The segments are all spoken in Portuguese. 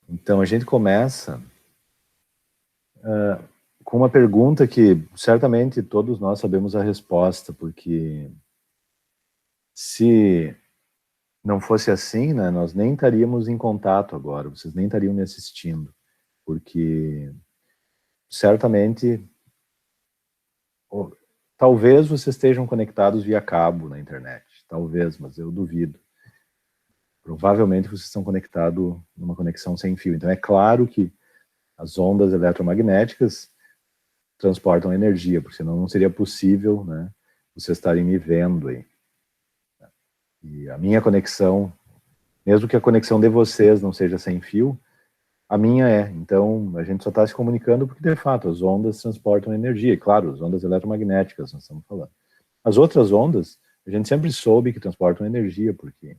Então, a gente começa com uma pergunta que certamente todos nós sabemos a resposta, porque se não fosse assim, né, nós nem estaríamos em contato agora, vocês nem estariam me assistindo, porque certamente, talvez vocês estejam conectados via cabo na internet, talvez, mas eu duvido. Provavelmente vocês estão conectados numa conexão sem fio. Então é claro que as ondas eletromagnéticas transportam energia, porque senão não seria possível, né, vocês estarem me vendo aí. E a minha conexão, mesmo que a conexão de vocês não seja sem fio, a minha é. Então, a gente só está se comunicando porque, de fato, as ondas transportam energia. E, claro, as ondas eletromagnéticas, nós estamos falando. As outras ondas, a gente sempre soube que transportam energia, porque,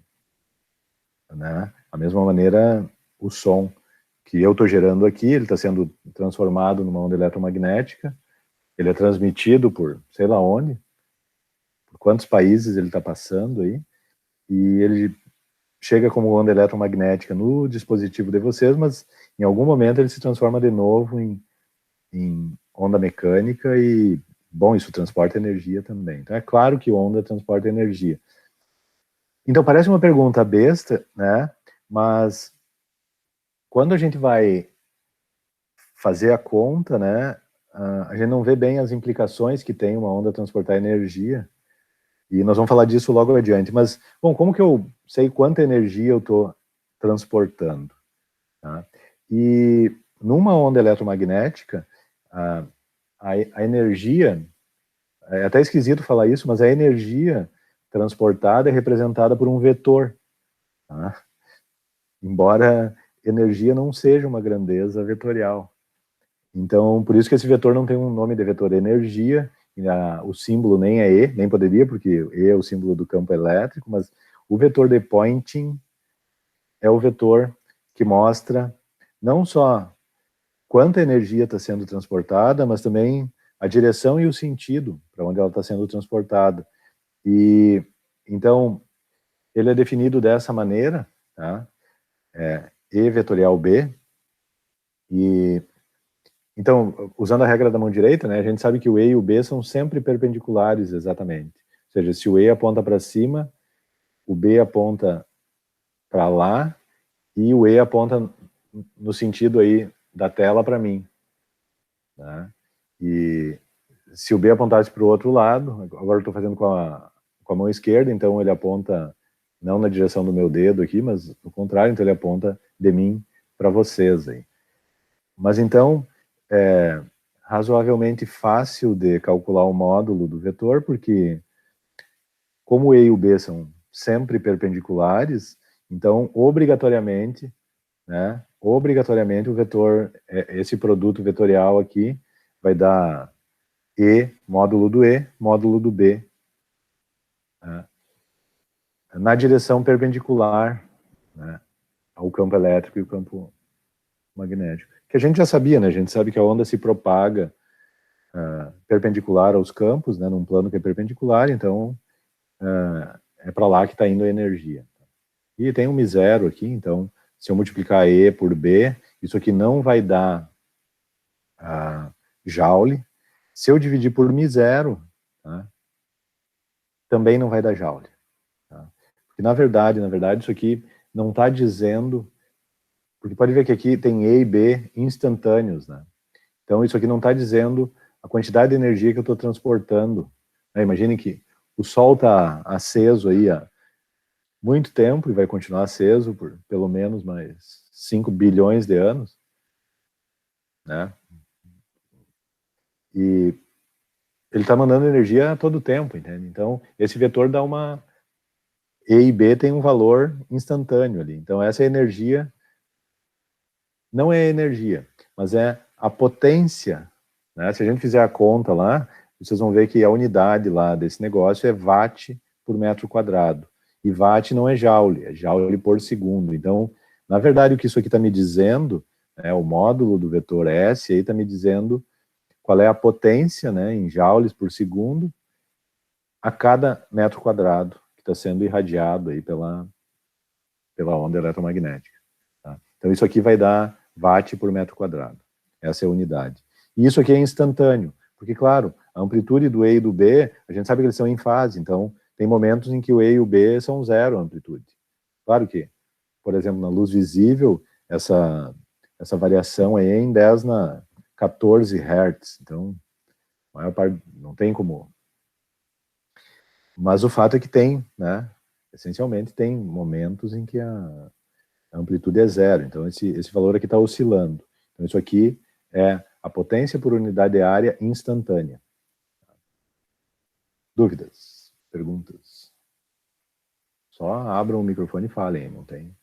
né, da mesma maneira, o som que eu estou gerando aqui, ele está sendo transformado numa onda eletromagnética, ele é transmitido por sei lá onde, por quantos países ele está passando aí, e ele chega como onda eletromagnética no dispositivo de vocês, mas em algum momento ele se transforma de novo em onda mecânica e, bom, isso transporta energia também. Então é claro que onda transporta energia. Então parece uma pergunta besta, né? Mas quando a gente vai fazer a conta, né, a gente não vê bem as implicações que tem uma onda transportar energia, e nós vamos falar disso logo adiante. Mas, bom, como que eu sei quanta energia eu estou transportando? Tá? E numa onda eletromagnética, a energia, é até esquisito falar isso, mas a energia transportada é representada por um vetor. Tá? Embora energia não seja uma grandeza vetorial. Então, por isso que esse vetor não tem um nome de vetor energia, o símbolo nem é E, nem poderia, porque E é o símbolo do campo elétrico, mas o vetor de Poynting é o vetor que mostra não só quanta energia está sendo transportada, mas também a direção e o sentido para onde ela está sendo transportada. E então ele é definido dessa maneira, tá? E vetorial B. E então, usando a regra da mão direita, né, a gente sabe que o E e o B são sempre perpendiculares, exatamente. Ou seja, se o E aponta para cima, o B aponta para lá e o E aponta no sentido aí da tela para mim. Né? E se o B apontasse para o outro lado, agora eu estou fazendo com a mão esquerda, então ele aponta não na direção do meu dedo aqui, mas no contrário, então ele aponta de mim para vocês aí. Mas então, é razoavelmente fácil de calcular o módulo do vetor, porque como o E e o B são sempre perpendiculares, então obrigatoriamente, né, obrigatoriamente o vetor, esse produto vetorial aqui vai dar E, módulo do B, né, na direção perpendicular, né, ao campo elétrico e o campo magnético. Que a gente já sabia, né? A gente sabe que a onda se propaga perpendicular aos campos, né, num plano que é perpendicular, então é para lá que está indo a energia. E tem um μ0 aqui, então se eu multiplicar E por B, isso aqui não vai dar Joule. Se eu dividir por μ0, tá, também não vai dar Joule. Tá? Porque na verdade, isso aqui não está dizendo, porque pode ver que aqui tem E e B instantâneos, né? Então isso aqui não está dizendo a quantidade de energia que eu estou transportando. Imagine que o Sol está aceso aí há muito tempo e vai continuar aceso por pelo menos mais 5 bilhões de anos, né? E ele está mandando energia a todo tempo, entende? Então, esse vetor dá uma... E e B tem um valor instantâneo ali. Então, essa energia não é energia, mas é a potência, né? Se a gente fizer a conta lá, vocês vão ver que a unidade lá desse negócio é watt por metro quadrado. E watt não é joule, é joule por segundo. Então, na verdade, o que isso aqui está me dizendo, né, o módulo do vetor S aí está me dizendo qual é a potência, né, em joules por segundo a cada metro quadrado que está sendo irradiado aí pela onda eletromagnética. Tá? Então isso aqui vai dar watt por metro quadrado. Essa é a unidade. E isso aqui é instantâneo, porque, claro, a amplitude do E e do B, a gente sabe que eles são em fase, então tem momentos em que o E e o B são zero amplitude. Claro que, por exemplo, na luz visível, essa variação aí é em 10 na 14 Hz, então, a maior parte, não tem como. Mas o fato é que tem, né, essencialmente tem momentos em que a amplitude é zero, então esse valor aqui está oscilando. Então isso aqui é a potência por unidade de área instantânea. Dúvidas? Perguntas? Só abram o microfone e falem, não tem?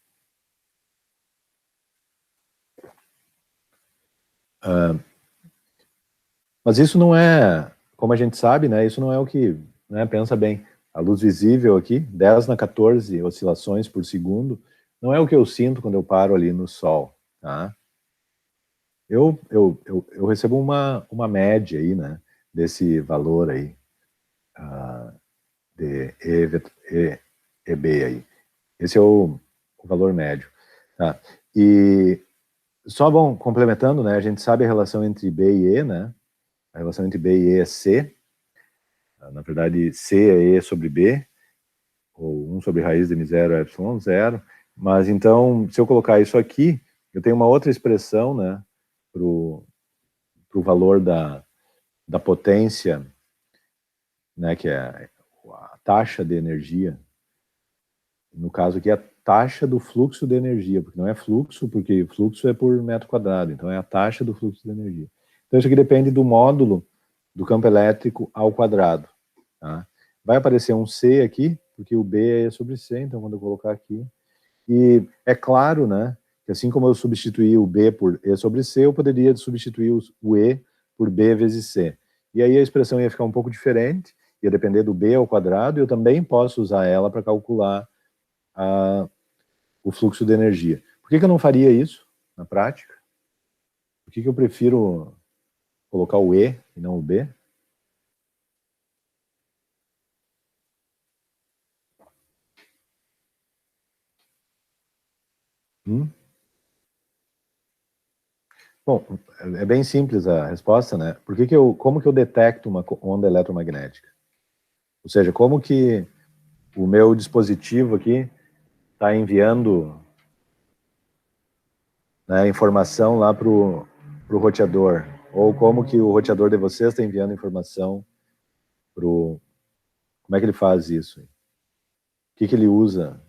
Mas isso não é, como a gente sabe, né, isso não é o que, né, pensa bem, a luz visível aqui, 10 na 14 oscilações por segundo, não é o que eu sinto quando eu paro ali no sol, tá? Eu recebo uma média aí, né, desse valor aí, de EB aí. Esse é o valor médio, tá? E só, bom, complementando, né, a gente sabe a relação entre B e E, né? A relação entre B e E é C. Na verdade, C é E sobre B, ou 1 sobre raiz de M0 é Y0. Mas então, se eu colocar isso aqui, eu tenho uma outra expressão, né, para o valor da potência, né, que é a taxa de energia. No caso aqui, é a taxa do fluxo de energia, porque não é fluxo, porque fluxo é por metro quadrado, então é a taxa do fluxo de energia. Então isso aqui depende do módulo do campo elétrico ao quadrado. Tá? Vai aparecer um C aqui, porque o B é E sobre C, então quando eu colocar aqui. E é claro, né, que assim como eu substituí o B por E sobre C, eu poderia substituir o E por B vezes C. E aí a expressão ia ficar um pouco diferente, ia depender do B ao quadrado, e eu também posso usar ela para calcular o fluxo de energia. Por que eu não faria isso na prática? Por que eu prefiro colocar o E e não o B? Bom, é bem simples a resposta, né? Como que eu detecto uma onda eletromagnética? Ou seja, como que o meu dispositivo aqui está enviando, né, informação lá para o roteador? Ou como que o roteador de vocês está enviando informação para o... Como é que ele faz isso? O que ele usa?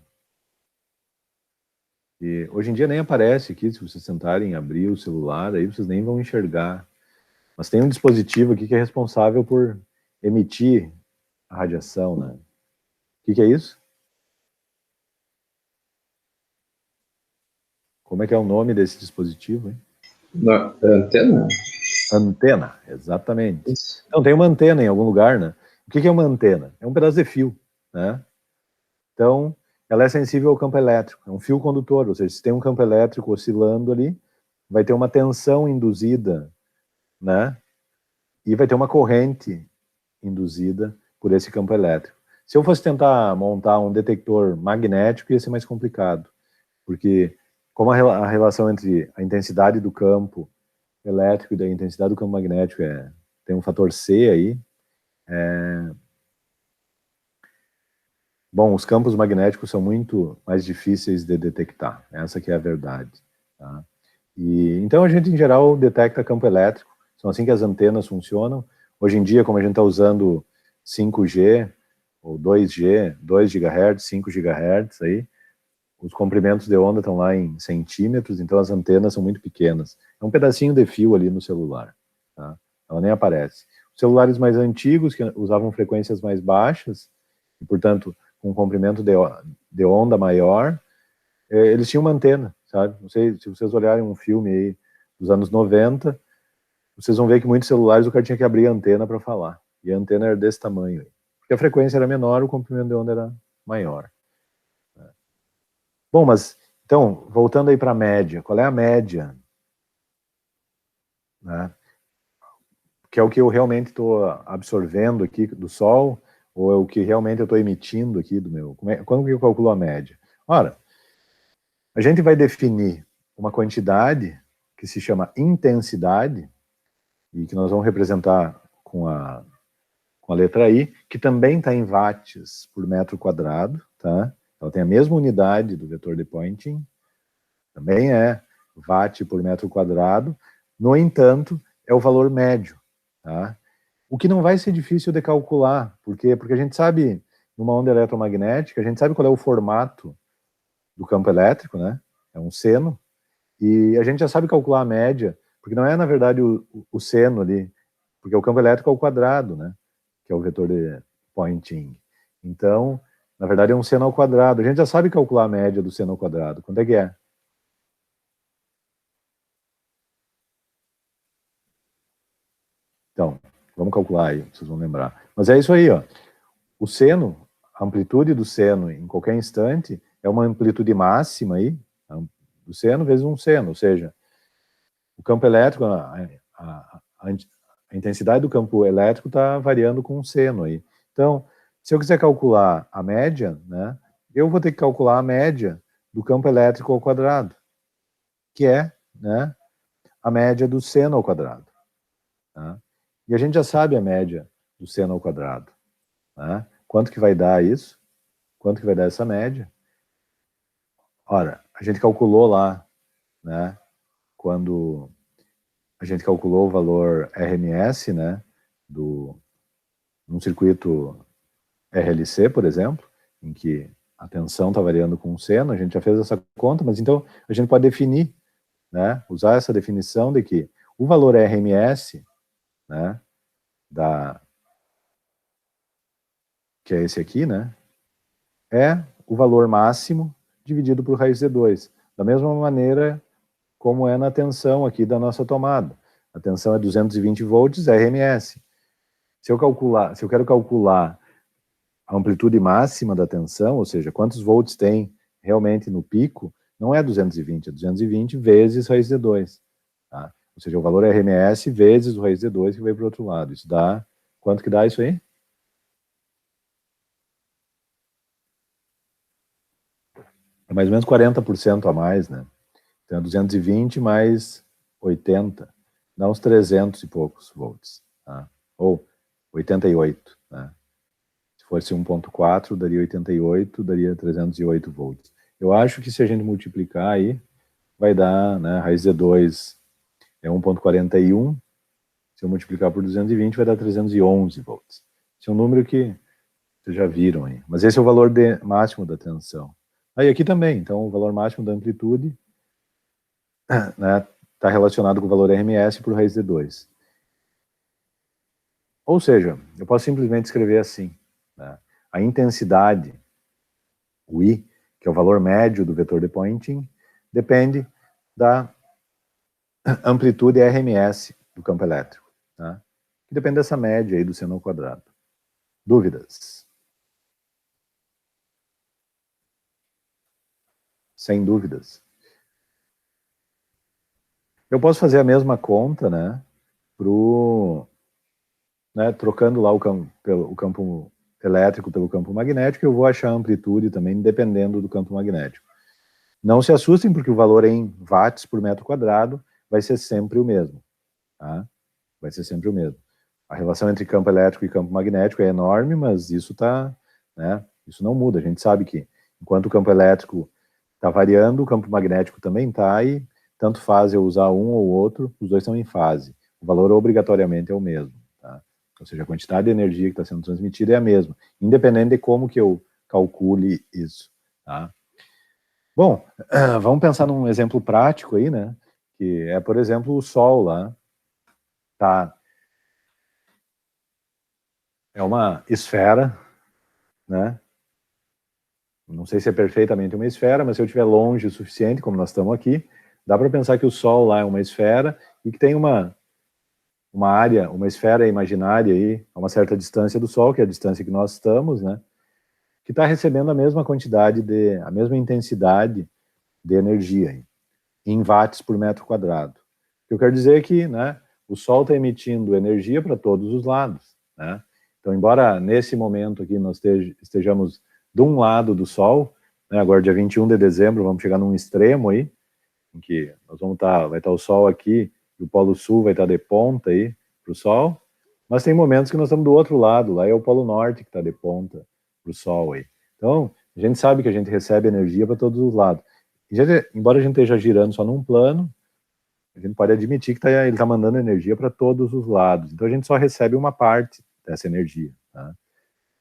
E hoje em dia nem aparece aqui, se vocês tentarem abrir o celular, aí vocês nem vão enxergar. Mas tem um dispositivo aqui que é responsável por emitir a radiação, né? O que é isso? Como é que é o nome desse dispositivo, hein? Antena? Antena, exatamente. Isso. Então tem uma antena em algum lugar, né? O que é uma antena? É um pedaço de fio, né? Então, ela é sensível ao campo elétrico, é um fio condutor, ou seja, se tem um campo elétrico oscilando ali, vai ter uma tensão induzida, né? E vai ter uma corrente induzida por esse campo elétrico. Se eu fosse tentar montar um detector magnético, ia ser mais complicado, porque como a relação entre a intensidade do campo elétrico e da intensidade do campo magnético tem um fator C aí, bom, os campos magnéticos são muito mais difíceis de detectar, essa que é a verdade. Tá? E, então a gente, em geral, detecta campo elétrico, são assim que as antenas funcionam. Hoje em dia, como a gente está usando 5G, ou 2G, 2 GHz, 5 GHz, aí, os comprimentos de onda estão lá em centímetros, então as antenas são muito pequenas. É um pedacinho de fio ali no celular, tá? Ela nem aparece. Os celulares mais antigos, que usavam frequências mais baixas, e, portanto, com um comprimento de onda maior, eles tinham uma antena, sabe? Não sei, se vocês olharem um filme aí dos anos 90, vocês vão ver que muitos celulares o cara tinha que abrir a antena para falar. E a antena era desse tamanho aí. Porque a frequência era menor, o comprimento de onda era maior. Bom, mas, então, voltando aí para a média, qual é a média? Né? Que é o que eu realmente estou absorvendo aqui do Sol, ou é o que realmente eu estou emitindo aqui do meu... Quando que eu calculo a média? Ora, a gente vai definir uma quantidade que se chama intensidade, e que nós vamos representar com a letra I, que também está em watts por metro quadrado, tá? Ela tem a mesma unidade do vetor de Poynting, também é watt por metro quadrado, no entanto, é o valor médio, tá? O que não vai ser difícil de calcular, por quê? Porque a gente sabe, numa onda eletromagnética, a gente sabe qual é o formato do campo elétrico, né? É um seno, e a gente já sabe calcular a média, porque não é, na verdade, o seno ali, porque o campo elétrico é o quadrado, né? Que é o vetor de Poynting. Então, na verdade, é um seno ao quadrado. A gente já sabe calcular a média do seno ao quadrado. Quanto é que é? Então, vamos calcular aí, vocês vão lembrar. Mas é isso aí, ó. O seno, a amplitude do seno em qualquer instante é uma amplitude máxima aí, do seno vezes um seno, ou seja, o campo elétrico, a intensidade do campo elétrico está variando com um seno aí. Então, se eu quiser calcular a média, né, eu vou ter que calcular a média do campo elétrico ao quadrado, que é, né, a média do seno ao quadrado. Tá? E a gente já sabe a média do seno ao quadrado. Tá? Quanto que vai dar isso? Quanto que vai dar essa média? Ora, a gente calculou lá, né, quando a gente calculou o valor RMS, né, num circuito RLC, por exemplo, em que a tensão está variando com o seno, a gente já fez essa conta, mas então a gente pode definir, né, usar essa definição de que o valor RMS, né, que é esse aqui, né, é o valor máximo dividido por raiz de 2, da mesma maneira como é na tensão aqui da nossa tomada. A tensão é 220 volts, RMS. Se eu quero calcular a amplitude máxima da tensão, ou seja, quantos volts tem realmente no pico, não é 220, é 220 vezes raiz de 2. Tá? Ou seja, o valor é RMS vezes o raiz de 2 que vai para o outro lado. Isso dá... Quanto que dá isso aí? É mais ou menos 40% a mais, né? Então é 220 mais 80, dá uns 300 e poucos volts. Tá? Ou 88, né? Se fosse 1.4, daria 88, daria 308 volts. Eu acho que se a gente multiplicar aí, vai dar, né, raiz de 2 é 1.41, se eu multiplicar por 220 vai dar 311 volts. Esse é um número que vocês já viram aí. Mas esse é o valor máximo da tensão. Aí aqui também, então o valor máximo da amplitude, né, está relacionado com o valor RMS por raiz de 2. Ou seja, eu posso simplesmente escrever assim, né, a intensidade, o I, que é o valor médio do vetor de Poynting, depende da amplitude RMS do campo elétrico, tá? Que depende dessa média aí do seno ao quadrado. Dúvidas? Sem dúvidas. Eu posso fazer a mesma conta, né, trocando lá o campo elétrico pelo campo magnético, eu vou achar a amplitude também, dependendo do campo magnético. Não se assustem, porque o valor em watts por metro quadrado vai ser sempre o mesmo, tá? Vai ser sempre o mesmo. A relação entre campo elétrico e campo magnético é enorme, mas isso né, isso não muda. A gente sabe que enquanto o campo elétrico está variando, o campo magnético também está, e tanto faz eu usar um ou outro, os dois estão em fase. O valor obrigatoriamente é o mesmo, tá? Ou seja, a quantidade de energia que está sendo transmitida é a mesma, independente de como que eu calcule isso, tá? Bom, vamos pensar num exemplo prático aí, né? Que é, por exemplo, o Sol lá, tá? É uma esfera, né? Não sei se é perfeitamente uma esfera, mas se eu estiver longe o suficiente, como nós estamos aqui, dá para pensar que o Sol lá é uma esfera e que tem uma área, uma esfera imaginária aí, a uma certa distância do Sol, que é a distância que nós estamos, né? Que está recebendo a mesma quantidade a mesma intensidade de energia em watts por metro quadrado. O que eu quero dizer é que, né, o Sol está emitindo energia para todos os lados, né? Então, embora nesse momento aqui nós estejamos de um lado do Sol, né, agora dia 21 de dezembro, vamos chegar num extremo aí, em que nós vamos vai estar o Sol aqui, e o Polo Sul vai estar de ponta aí para o Sol, mas tem momentos que nós estamos do outro lado, lá é o Polo Norte que está de ponta para o Sol aí. Então, a gente sabe que a gente recebe energia para todos os lados. Embora a gente esteja girando só num plano, a gente pode admitir que ele está mandando energia para todos os lados. Então, a gente só recebe uma parte dessa energia, tá?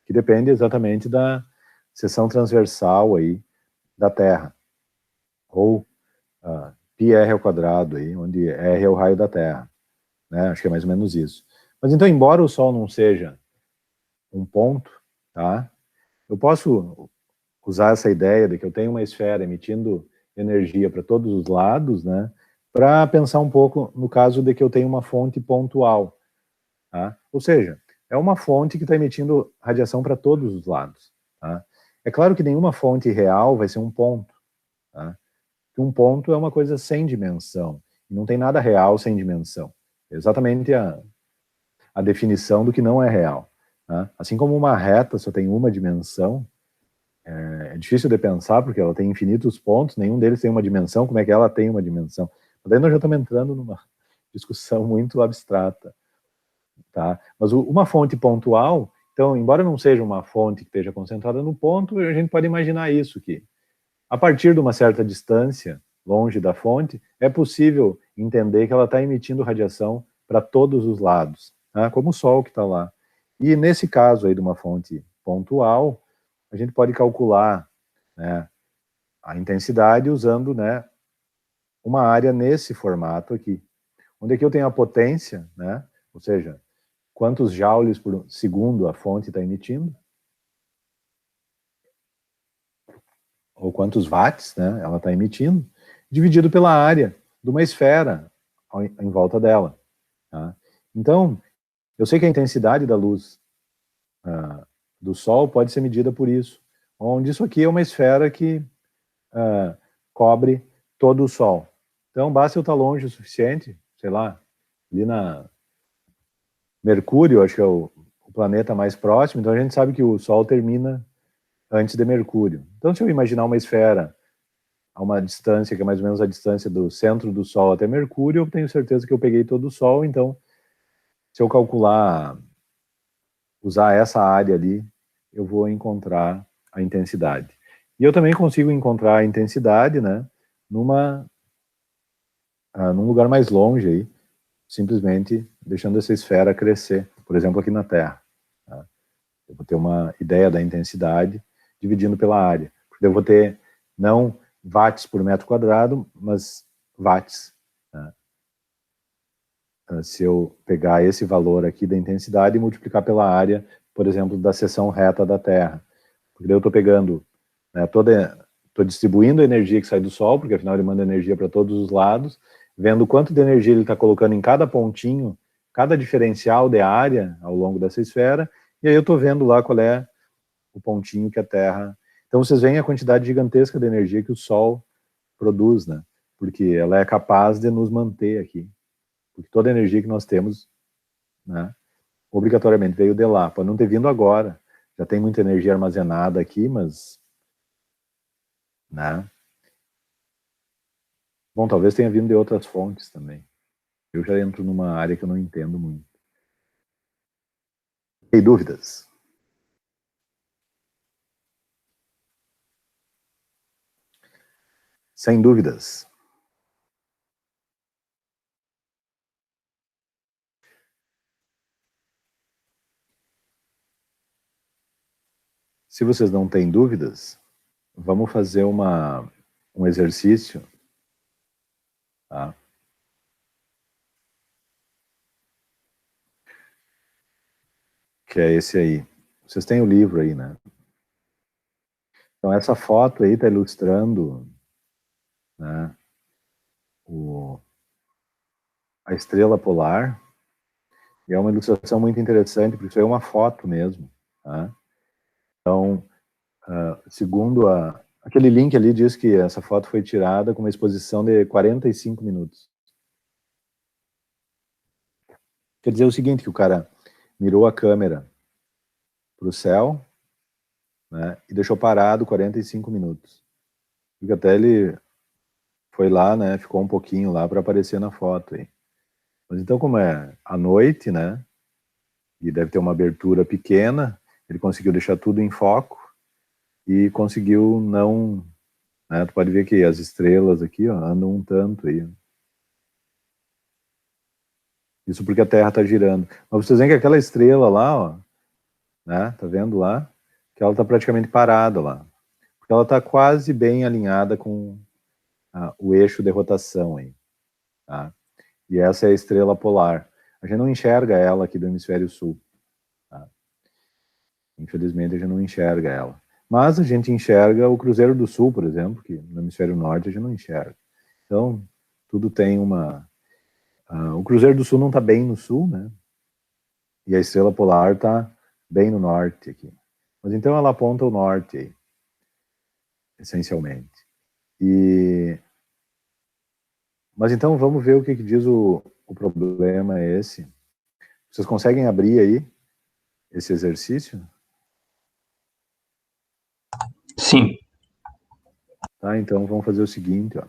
Que depende exatamente da seção transversal aí da Terra, ou πr ao quadrado, aí, onde R é o raio da Terra, né? Acho que é mais ou menos isso. Mas então, embora o Sol não seja um ponto, tá? Eu posso usar essa ideia de que eu tenho uma esfera emitindo energia para todos os lados, né? Para pensar um pouco no caso de que eu tenho uma fonte pontual, tá? Ou seja, é uma fonte que está emitindo radiação para todos os lados, tá? É claro que nenhuma fonte real vai ser um ponto, tá? Um ponto é uma coisa sem dimensão, e não tem nada real sem dimensão. É exatamente a definição do que não é real, tá? Assim como uma reta só tem uma dimensão, é difícil de pensar porque ela tem infinitos pontos, nenhum deles tem uma dimensão, como é que ela tem uma dimensão? Mas daí nós já estamos entrando numa discussão muito abstrata, tá? Mas uma fonte pontual, então, embora não seja uma fonte que esteja concentrada no ponto, a gente pode imaginar isso, que a partir de uma certa distância, longe da fonte, é possível entender que ela está emitindo radiação para todos os lados, tá? Como o Sol que está lá. E nesse caso aí de uma fonte pontual, a gente pode calcular, né, a intensidade usando, né, uma área nesse formato aqui, onde aqui eu tenho a potência, né, ou seja, quantos joules por segundo a fonte está emitindo, ou quantos watts, né, ela está emitindo, dividido pela área de uma esfera em volta dela, tá? Então, eu sei que a intensidade da luz do Sol pode ser medida por isso, onde isso aqui é uma esfera que cobre todo o Sol. Então, basta eu estar longe o suficiente, sei lá, ali na Mercúrio, acho que é o planeta mais próximo, então a gente sabe que o Sol termina antes de Mercúrio. Então, se eu imaginar uma esfera a uma distância que é mais ou menos a distância do centro do Sol até Mercúrio, eu tenho certeza que eu peguei todo o Sol, então, se eu calcular, usar essa área ali, eu vou encontrar a intensidade. E eu também consigo encontrar a intensidade, né, num lugar mais longe aí, simplesmente deixando essa esfera crescer, por exemplo, aqui na Terra, tá? Eu vou ter uma ideia da intensidade dividindo pela área, porque eu vou ter não watts por metro quadrado, mas watts, tá? Se eu pegar esse valor aqui da intensidade e multiplicar pela área, por exemplo, da seção reta da Terra, porque daí eu estou pegando, né, estou distribuindo a energia que sai do Sol, porque afinal ele manda energia para todos os lados, vendo quanto de energia ele está colocando em cada pontinho, cada diferencial de área ao longo dessa esfera, e aí eu estou vendo lá qual é o pontinho que a Terra... Então vocês veem a quantidade gigantesca de energia que o Sol produz, né? Porque ela é capaz de nos manter aqui. Porque toda a energia que nós temos, né, obrigatoriamente veio de lá. Pode não ter vindo agora. Já tem muita energia armazenada aqui, mas... né? Bom, talvez tenha vindo de outras fontes também. Eu já entro numa área que eu não entendo muito. Tem dúvidas? Sem dúvidas. Se vocês não têm dúvidas, vamos fazer um exercício, tá? Que é esse aí. Vocês têm o livro aí, né? Então essa foto aí está ilustrando, né, a estrela polar, e é uma ilustração muito interessante, porque isso aí é uma foto mesmo, tá? Então, segundo aquele link ali diz que essa foto foi tirada com uma exposição de 45 minutos. Quer dizer o seguinte, que o cara mirou a câmera para o céu, né, e deixou parado 45 minutos. Porque até ele foi lá, né, ficou um pouquinho lá para aparecer na foto aí. Mas então, como é à noite, né, e deve ter uma abertura pequena, ele conseguiu deixar tudo em foco e conseguiu não, né, tu pode ver que as estrelas aqui, ó, andam um tanto aí. Isso porque a Terra está girando. Mas vocês veem que aquela estrela lá, ó, né, tá vendo lá? Que ela está praticamente parada lá. Porque ela está quase bem alinhada com o eixo de rotação aí, tá? E essa é a estrela polar. A gente não enxerga ela aqui do hemisfério sul, tá? Infelizmente a gente não enxerga ela. Mas a gente enxerga o Cruzeiro do Sul, por exemplo, que no hemisfério norte a gente não enxerga. Então, tudo tem uma... o Cruzeiro do Sul não está bem no sul, né? E a estrela polar está bem no norte aqui. Mas então ela aponta o norte aí, essencialmente. Mas então vamos ver o que diz o problema é esse. Vocês conseguem abrir aí esse exercício? Sim. Tá, então vamos fazer o seguinte, ó.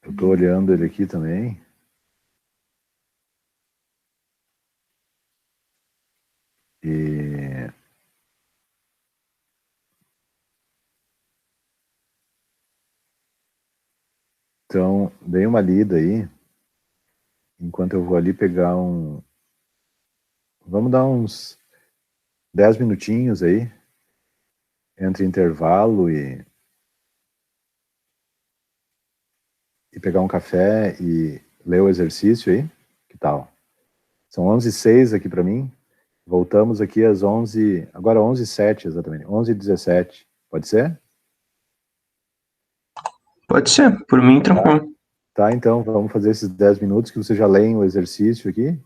Eu estou olhando ele aqui também. E... Então, dei uma lida aí, enquanto eu vou ali pegar um... Vamos dar uns 10 minutinhos aí, entre intervalo e pegar um café e ler o exercício aí. Que tal? São 11h06 aqui para mim. Voltamos aqui às 11... Agora 11h07 exatamente. 11h17. Pode ser? Pode ser, por mim tranquilo. Tá, então vamos fazer esses 10 minutos que você já leem o exercício aqui.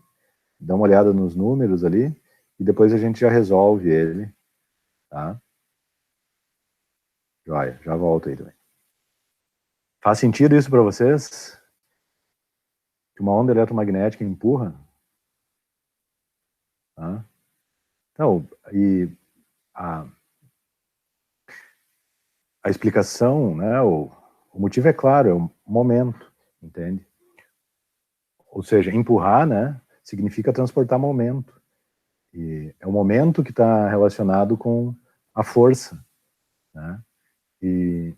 Dá uma olhada nos números ali. E depois a gente já resolve ele. Tá? Joia, já volto aí também. Faz sentido isso para vocês? Que uma onda eletromagnética empurra? Tá? Então, e a explicação, né, o motivo é claro, é o momento, entende? Ou seja, empurrar, né, significa transportar momento. E é o momento que está relacionado com a força, né? E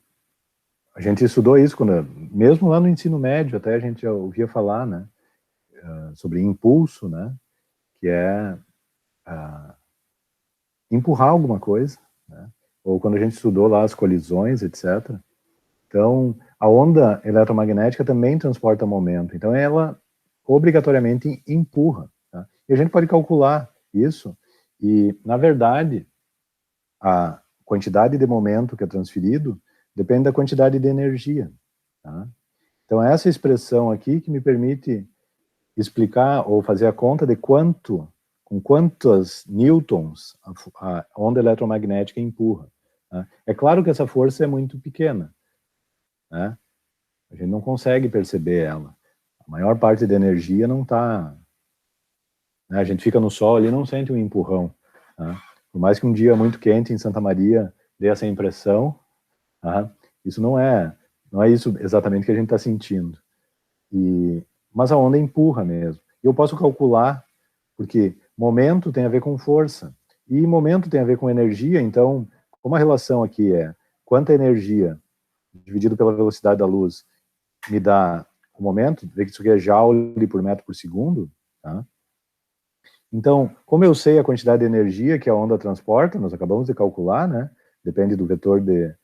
a gente estudou isso quando, mesmo lá no ensino médio, até a gente já ouvia falar, né, sobre impulso, né, que é empurrar alguma coisa, né? Ou quando a gente estudou lá as colisões, etc. Então, a onda eletromagnética também transporta momento. Então, ela obrigatoriamente empurra. Tá? E a gente pode calcular isso. E, na verdade, a quantidade de momento que é transferido depende da quantidade de energia. Tá? Então, essa expressão aqui que me permite explicar ou fazer a conta de com quantos newtons a onda eletromagnética empurra. Tá? É claro que essa força é muito pequena, né? A gente não consegue perceber ela. A maior parte da energia não está... Né? A gente fica no sol ali e não sente um empurrão. Tá? Por mais que um dia muito quente em Santa Maria dê essa impressão, tá? Isso não é isso exatamente que a gente está sentindo. Mas a onda empurra mesmo. E eu posso calcular, porque momento tem a ver com força, e momento tem a ver com energia, então, como a relação aqui é quanta energia dividido pela velocidade da luz me dá o momento, vê que isso aqui é joule por metro por segundo, tá? Então, como eu sei a quantidade de energia que a onda transporta, nós acabamos de calcular, né? Depende do vetor é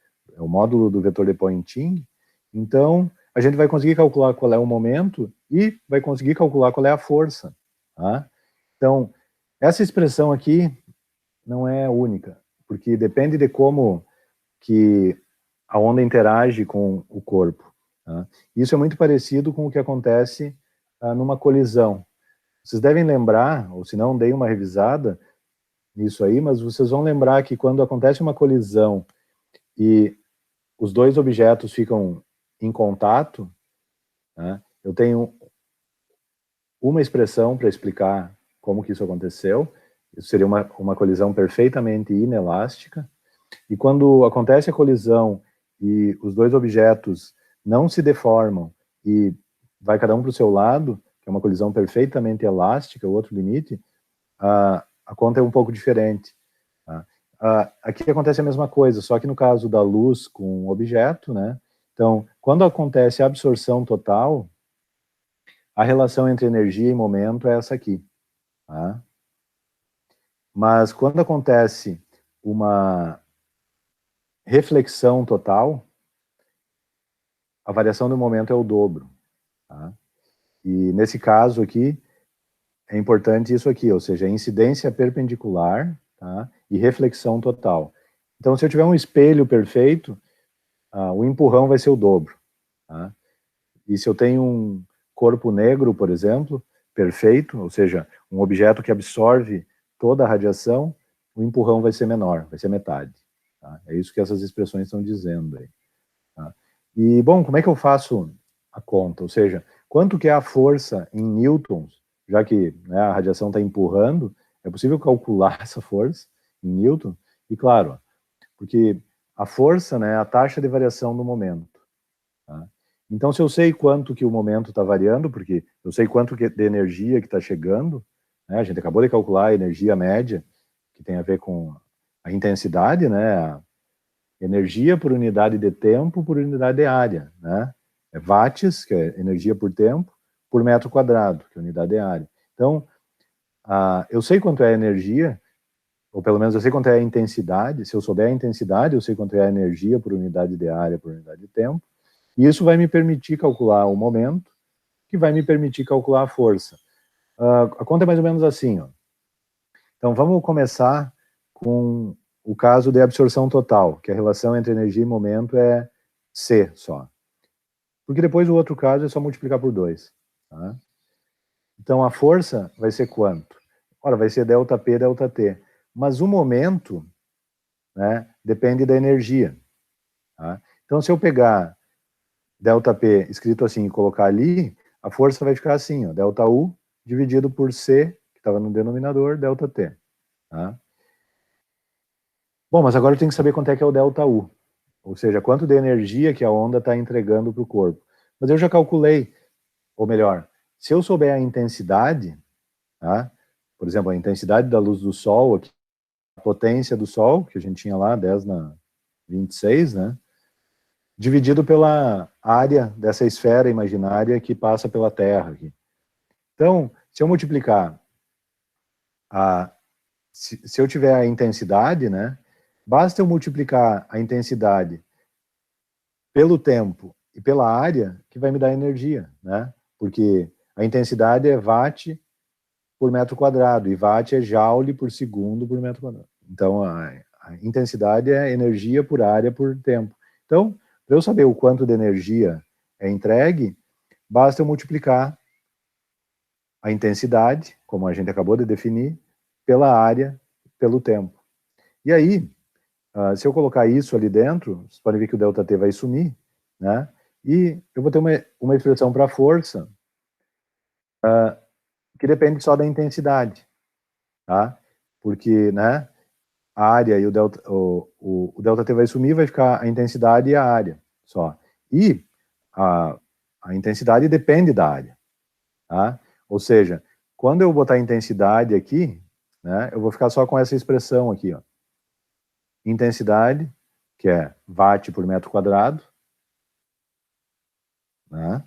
o módulo do vetor de Poynting. Então, a gente vai conseguir calcular qual é o momento e vai conseguir calcular qual é a força, tá? Então, essa expressão aqui não é única, porque depende de como que a onda interage com o corpo. Tá? Isso é muito parecido com o que acontece numa colisão. Vocês devem lembrar, ou se não, deem uma revisada nisso aí, mas vocês vão lembrar que quando acontece uma colisão e os dois objetos ficam em contato, né, eu tenho uma expressão para explicar como que isso aconteceu. Isso seria uma colisão perfeitamente inelástica. E quando acontece a colisão e os dois objetos não se deformam e vai cada um para o seu lado, que é uma colisão perfeitamente elástica, o outro limite, a conta é um pouco diferente. Tá? Aqui acontece a mesma coisa, só que no caso da luz com o objeto, né? Então, quando acontece a absorção total, a relação entre energia e momento é essa aqui. Tá? Mas quando acontece uma reflexão total, a variação do momento é o dobro. Tá? E nesse caso aqui, é importante isso aqui, ou seja, incidência perpendicular, tá? E reflexão total. Então, se eu tiver um espelho perfeito, o empurrão vai ser o dobro. Tá? E se eu tenho um corpo negro, por exemplo, perfeito, ou seja, um objeto que absorve toda a radiação, o empurrão vai ser menor, vai ser metade. Tá? É isso que essas expressões estão dizendo aí. Tá? E, bom, como é que eu faço a conta? Ou seja, quanto que é a força em newtons, já que, né, a radiação está empurrando, é possível calcular essa força em newton? E, claro, porque a força, né, é a taxa de variação do momento. Tá? Então, se eu sei quanto que o momento está variando, porque eu sei quanto de energia que está chegando, né, a gente acabou de calcular a energia média, que tem a ver com a intensidade, né, a energia por unidade de tempo por unidade de área, né? É watts, que é energia por tempo, por metro quadrado, que é unidade de área. Então, eu sei quanto é a energia, ou pelo menos eu sei quanto é a intensidade. Se eu souber a intensidade, eu sei quanto é a energia por unidade de área por unidade de tempo. E isso vai me permitir calcular o momento, que vai me permitir calcular a força. A conta é mais ou menos assim, ó. Então, vamos começar com o caso de absorção total, que a relação entre energia e momento é C só. Porque depois o outro caso é só multiplicar por 2. Tá? Então, a força vai ser quanto? Ora, vai ser ΔP, ΔT. Mas o momento, né, depende da energia. Tá? Então, se eu pegar ΔP escrito assim e colocar ali, a força vai ficar assim, ó, ΔU dividido por C, que estava no denominador, ΔT. Tá? Bom, mas agora eu tenho que saber quanto é que é o ΔU, ou seja, quanto de energia que a onda está entregando para o corpo. Mas eu já calculei, ou melhor, se eu souber a intensidade, tá? Por exemplo, a intensidade da luz do Sol, aqui, a potência do Sol, que a gente tinha lá, 10 na 26, né? Dividido pela área dessa esfera imaginária que passa pela Terra aqui. Então, se eu multiplicar, se eu tiver a intensidade, né? Basta eu multiplicar a intensidade pelo tempo e pela área que vai me dar energia, né? Porque a intensidade é watt por metro quadrado e watt é joule por segundo por metro quadrado. Então, a intensidade é energia por área por tempo. Então, para eu saber o quanto de energia é entregue, basta eu multiplicar a intensidade, como a gente acabou de definir, pela área, pelo tempo. E aí, se eu colocar isso ali dentro, vocês podem ver que o ΔT vai sumir, né? E eu vou ter uma expressão para força que depende só da intensidade, tá? Porque, né, a área e o ΔT vai sumir, vai ficar a intensidade e a área só. E a intensidade depende da área, tá? Ou seja, quando eu botar intensidade aqui, né, eu vou ficar só com essa expressão aqui, ó. Intensidade, que é watt por metro quadrado, né,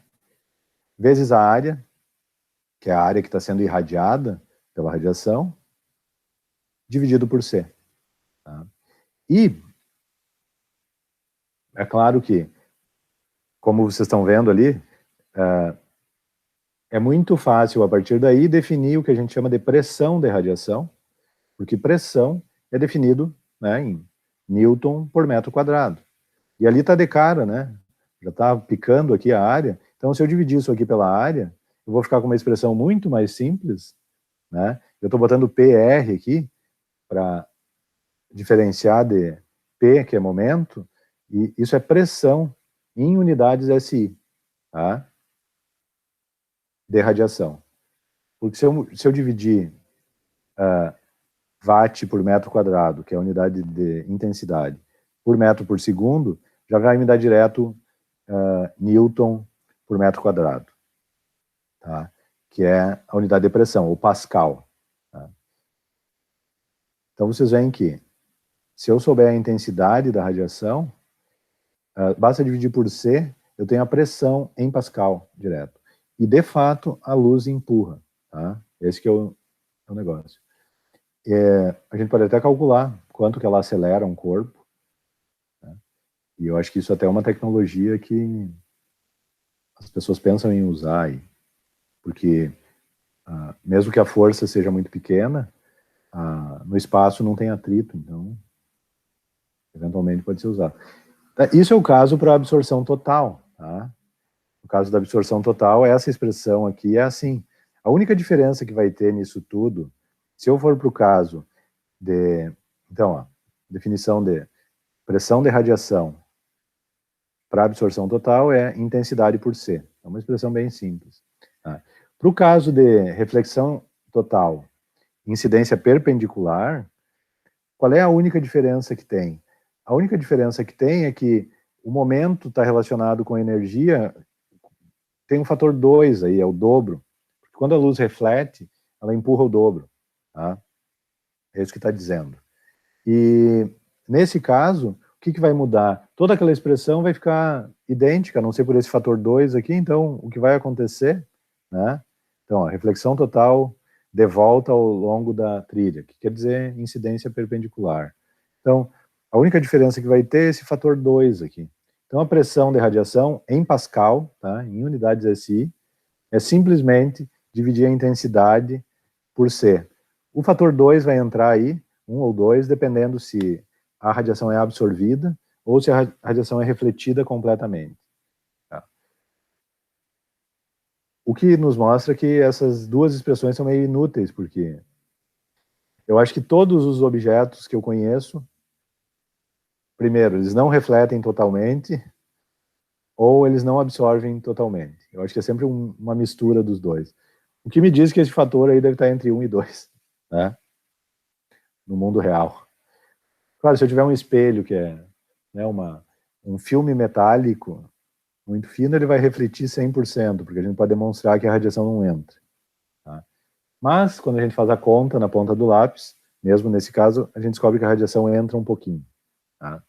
vezes a área, que é a área que está sendo irradiada pela radiação, dividido por C. Tá? E é claro que, como vocês estão vendo ali, é muito fácil, a partir daí, definir o que a gente chama de pressão de radiação, porque pressão é definido, né, em Newton por metro quadrado. E ali está de cara, né? Já está picando aqui a área. Então, se eu dividir isso aqui pela área, eu vou ficar com uma expressão muito mais simples, né? Eu estou botando PR aqui para diferenciar de P, que é momento, e isso é pressão em unidades SI, tá? De radiação. Porque se eu dividir watt por metro quadrado, que é a unidade de intensidade, por metro por segundo, já vai me dar direto newton por metro quadrado, tá? Que é a unidade de pressão, o pascal. Tá? Então vocês veem que, se eu souber a intensidade da radiação, basta dividir por C, eu tenho a pressão em pascal direto. E, de fato, a luz empurra. Tá? Esse que é o negócio. A gente pode até calcular quanto que ela acelera um corpo. Tá? E eu acho que isso até é uma tecnologia que as pessoas pensam em usar. Porque, mesmo que a força seja muito pequena, no espaço não tem atrito, então, eventualmente pode ser usado. Isso é o caso para a absorção total. Tá? No caso da absorção total, essa expressão aqui é assim. A única diferença que vai ter nisso tudo, se eu for para o caso de... Então, definição de pressão de radiação para absorção total é intensidade por C. É uma expressão bem simples. Tá? Para o caso de reflexão total, incidência perpendicular, qual é a única diferença que tem? A única diferença que tem é que o momento está relacionado com a energia, tem um fator 2 aí, é o dobro. Porque quando a luz reflete, ela empurra o dobro. Tá? É isso que está dizendo. E, nesse caso, o que vai mudar? Toda aquela expressão vai ficar idêntica, a não ser por esse fator 2 aqui, então, o que vai acontecer, né? Então, a reflexão total de volta ao longo da trilha, que quer dizer incidência perpendicular. Então, a única diferença que vai ter é esse fator 2 aqui. Então, a pressão de radiação em Pascal, tá, em unidades SI, é simplesmente dividir a intensidade por C. O fator 2 vai entrar aí, 1 ou 2, dependendo se a radiação é absorvida ou se a radiação é refletida completamente. Tá? O que nos mostra que essas duas expressões são meio inúteis, porque eu acho que todos os objetos que eu conheço, primeiro, eles não refletem totalmente, ou eles não absorvem totalmente. Eu acho que é sempre uma mistura dos dois. O que me diz que esse fator aí deve estar entre 1 e 2, né? No mundo real. Claro, se eu tiver um espelho que é, né, um filme metálico muito fino, ele vai refletir 100%, porque a gente pode demonstrar que a radiação não entra. Tá? Mas, quando a gente faz a conta na ponta do lápis, mesmo nesse caso, a gente descobre que a radiação entra um pouquinho. Tá?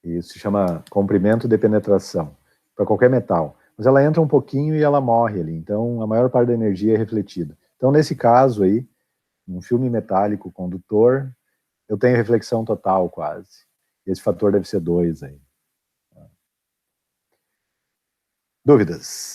Isso se chama comprimento de penetração, para qualquer metal. Mas ela entra um pouquinho e ela morre ali, então a maior parte da energia é refletida. Então, nesse caso aí, um filme metálico condutor, eu tenho reflexão total quase. Esse fator deve ser 2 aí. Dúvidas?